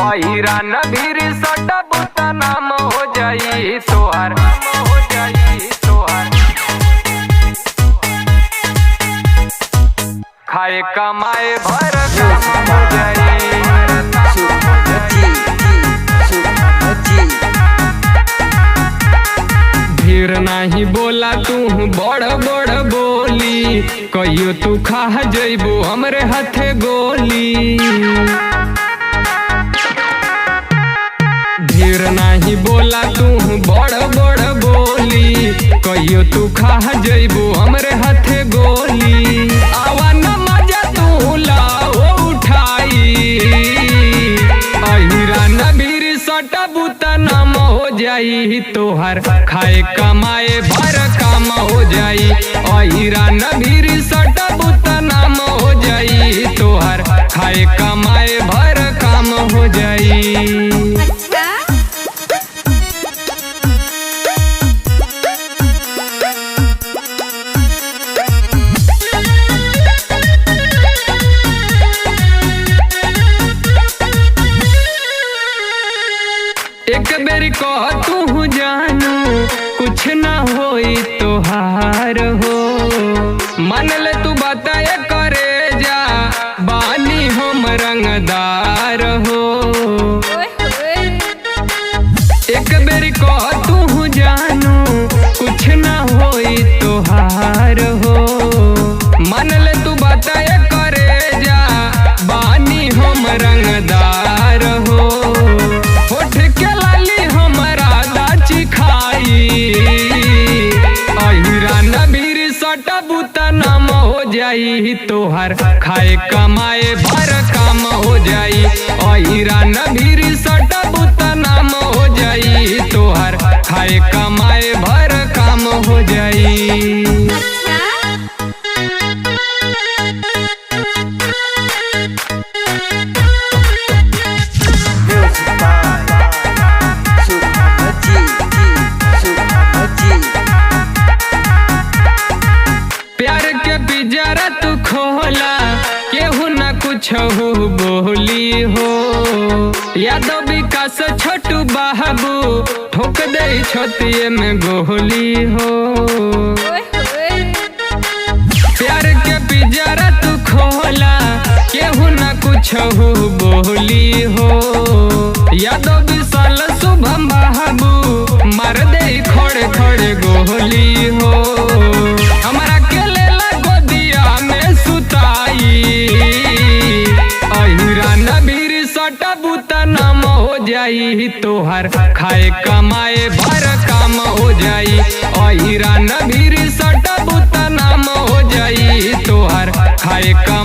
अहिरा नबीर सटा बुता नाम हो जाई तोहार, हो जाई तोहार। खाए कमाए भर काम हो जाई। ढेर नाही बोला तू बड़ बड़ बोली, कहियो तू खा जइबो हमरे हाथे गोली। ढेर नाही बोला तू बड़ बड़ बोली, कहियो तू खा जइबो हमरे हाथे गोली। आवा न मजा तू लाओ उठाई, अहिरा नबीर सटा बुता नाम हो जाई तोहार। खाए कमाए भर काम हो जाई, अहिरा नबीर सटा बुता नाम हो जाई तोहार। खाए कमाए भर काम हो जाई। एक बेरी कह तू जानू कुछ ना होई तोहार हो, मान ले तू बताए करे जा बानी हम रंगदार हो। एक बेरी कह तू जानू कुछ ना होई तोहार हो, मान ले तू बताए करे जा बानी हम रंगदार हो। होठ के लाली हमरा दाची खाई, अहिरा नबीर सटा बुता नाम हो जाई तोहार। खाए कमाए भर काम हो जाई, अहिरा नबीर सटा बुता नाम हो जाई तोहार। खाए कमाए भर काम हो जाई। प्यार के पिंजरा तू खोला, केहू ना कुछ हो बोली हो। यादव विकास छोटू बाबू ठोक दे छतिए में गोली हो। प्यार के पिंजरा तू खोला, केहू ना कुछ हो बोली हो। यादव विशाल शुभम बाबू मार दे खड़े खड़े गोली हो। हमरा के लेला गोदिया में सुताई, अहिरा नबीर सटा बुता नाम हो जाई तोहार। खाए कमाए भर काम हो जाई, अहिरा नबीर सटा बुता नाम हो जाई तोहार। खाए कमाए